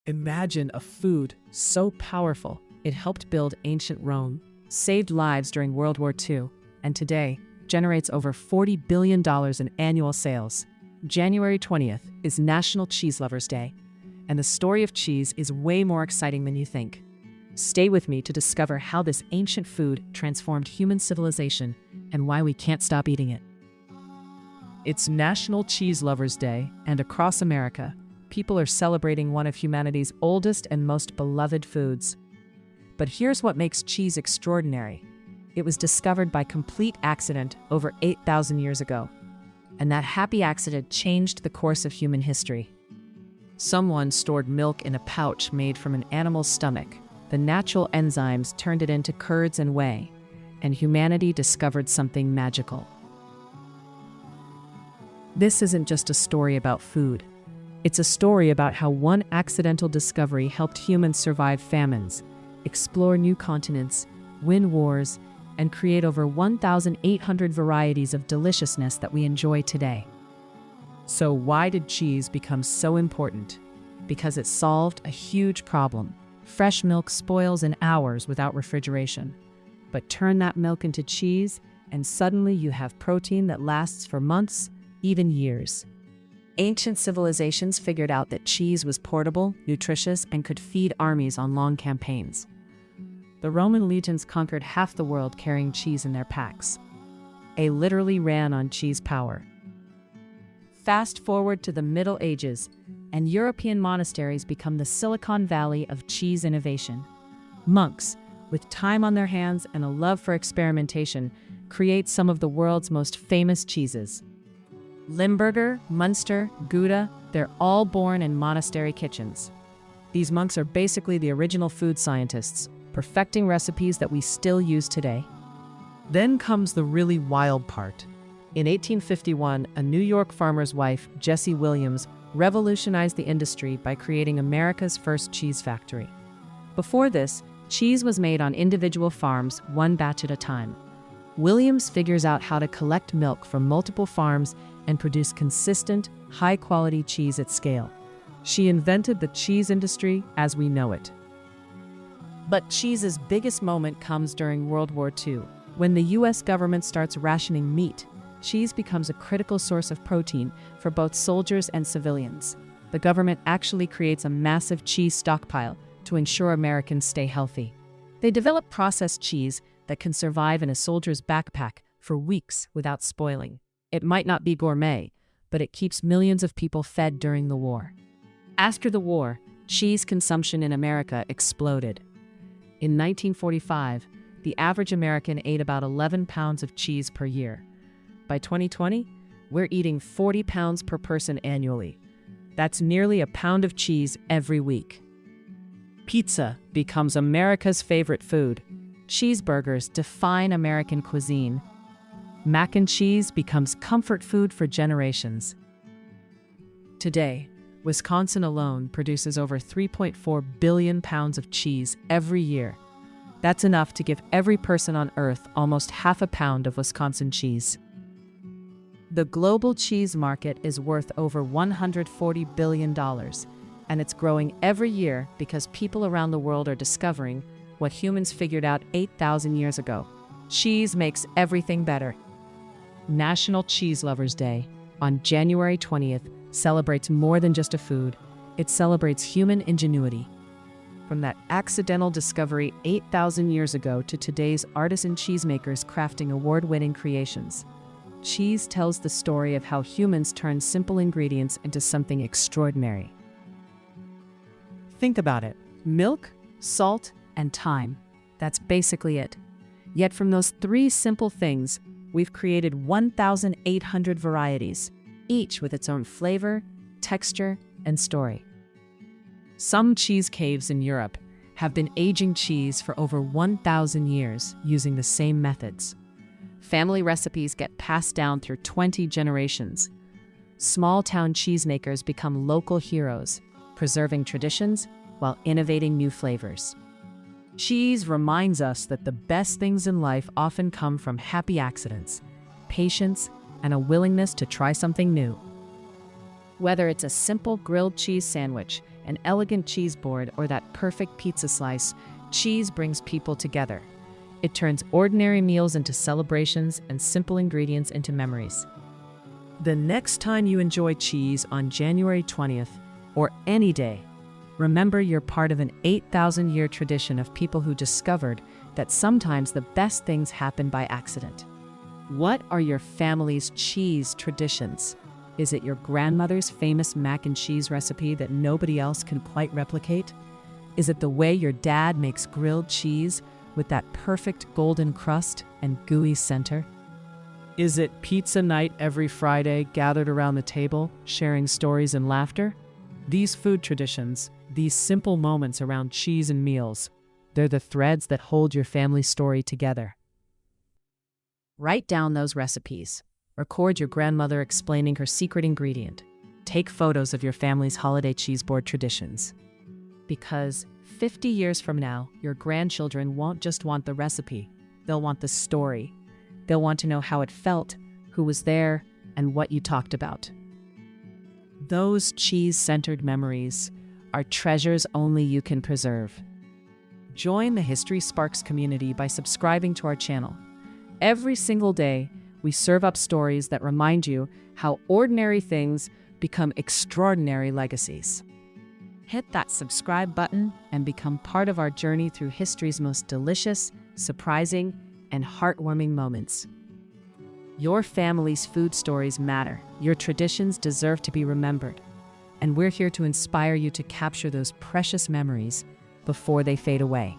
Imagine a food so powerful it helped build ancient Rome, saved lives during World War II, and today generates over $40 billion in annual sales. January 20th is National Cheese Lovers Day, and the story of cheese is way more exciting than you think. Stay with me to discover how this ancient food transformed human civilization and why we can't stop eating it. It's National Cheese Lovers Day, and across America, people are celebrating one of humanity's oldest and most beloved foods. But here's what makes cheese extraordinary. It was discovered by complete accident over 8,000 years ago. And that happy accident changed the course of human history. Someone stored milk in a pouch made from an animal's stomach. The natural enzymes turned it into curds and whey, and humanity discovered something magical. This isn't just a story about food. It's a story about how one accidental discovery helped humans survive famines, explore new continents, win wars, and create over 1,800 varieties of deliciousness that we enjoy today. So why did cheese become so important? Because it solved a huge problem. Fresh milk spoils in hours without refrigeration. But turn that milk into cheese, and suddenly you have protein that lasts for months, even years. Ancient civilizations figured out that cheese was portable, nutritious, and could feed armies on long campaigns. The Roman legions conquered half the world carrying cheese in their packs. They literally ran on cheese power. Fast forward to the Middle Ages, and European monasteries become the Silicon Valley of cheese innovation. Monks, with time on their hands and a love for experimentation, create some of the world's most famous cheeses. Limburger, Munster, Gouda, they're all born in monastery kitchens. These monks are basically the original food scientists, perfecting recipes that we still use today. Then comes the really wild part. In 1851, a New York farmer's wife, Jessie Williams, revolutionized the industry by creating America's first cheese factory. Before this, cheese was made on individual farms, one batch at a time. Williams figures out how to collect milk from multiple farms and produce consistent, high-quality cheese at scale. She invented the cheese industry as we know it. But cheese's biggest moment comes during World War II. When the US government starts rationing meat, cheese becomes a critical source of protein for both soldiers and civilians. The government actually creates a massive cheese stockpile to ensure Americans stay healthy. They develop processed cheese that can survive in a soldier's backpack for weeks without spoiling. It might not be gourmet, but it keeps millions of people fed during the war. After the war, cheese consumption in America exploded. In 1945, the average American ate about 11 pounds of cheese per year. By 2020, we're eating 40 pounds per person annually. That's nearly a pound of cheese every week. Pizza becomes America's favorite food. Cheeseburgers define American cuisine. Mac and cheese becomes comfort food for generations. Today, Wisconsin alone produces over 3.4 billion pounds of cheese every year. That's enough to give every person on Earth almost half a pound of Wisconsin cheese. The global cheese market is worth over $140 billion, and it's growing every year because people around the world are discovering what humans figured out 8,000 years ago. Cheese makes everything better. National Cheese Lovers Day, on January 20th, celebrates more than just a food. It celebrates human ingenuity. From that accidental discovery 8,000 years ago to today's artisan cheesemakers crafting award-winning creations. Cheese tells the story of how humans turn simple ingredients into something extraordinary. Think about it. Milk, salt, and time. That's basically it. Yet from those three simple things, we've created 1,800 varieties, each with its own flavor, texture, and story. Some cheese caves in Europe have been aging cheese for over 1,000 years using the same methods. Family recipes get passed down through 20 generations. Small-town cheesemakers become local heroes, preserving traditions while innovating new flavors. Cheese reminds us that the best things in life often come from happy accidents, patience, and a willingness to try something new. Whether it's a simple grilled cheese sandwich, an elegant cheese board, or that perfect pizza slice, cheese brings people together. It turns ordinary meals into celebrations and simple ingredients into memories. The next time you enjoy cheese on January 20th, or any day, remember you're part of an 8,000-year tradition of people who discovered that sometimes the best things happen by accident. What are your family's cheese traditions? Is it your grandmother's famous mac and cheese recipe that nobody else can quite replicate? Is it the way your dad makes grilled cheese with that perfect golden crust and gooey center? Is it pizza night every Friday, gathered around the table, sharing stories and laughter? These food traditions, these simple moments around cheese and meals, they're the threads that hold your family story together. Write down those recipes. Record your grandmother explaining her secret ingredient. Take photos of your family's holiday cheese board traditions. Because 50 years from now, your grandchildren won't just want the recipe, they'll want the story. They'll want to know how it felt, who was there, and what you talked about. Those cheese-centered memories are treasures only you can preserve. Join the History Sparks community by subscribing to our channel. Every single day, we serve up stories that remind you how ordinary things become extraordinary legacies. Hit that subscribe button and become part of our journey through history's most delicious, surprising, and heartwarming moments. Your family's food stories matter. Your traditions deserve to be remembered. And we're here to inspire you to capture those precious memories before they fade away.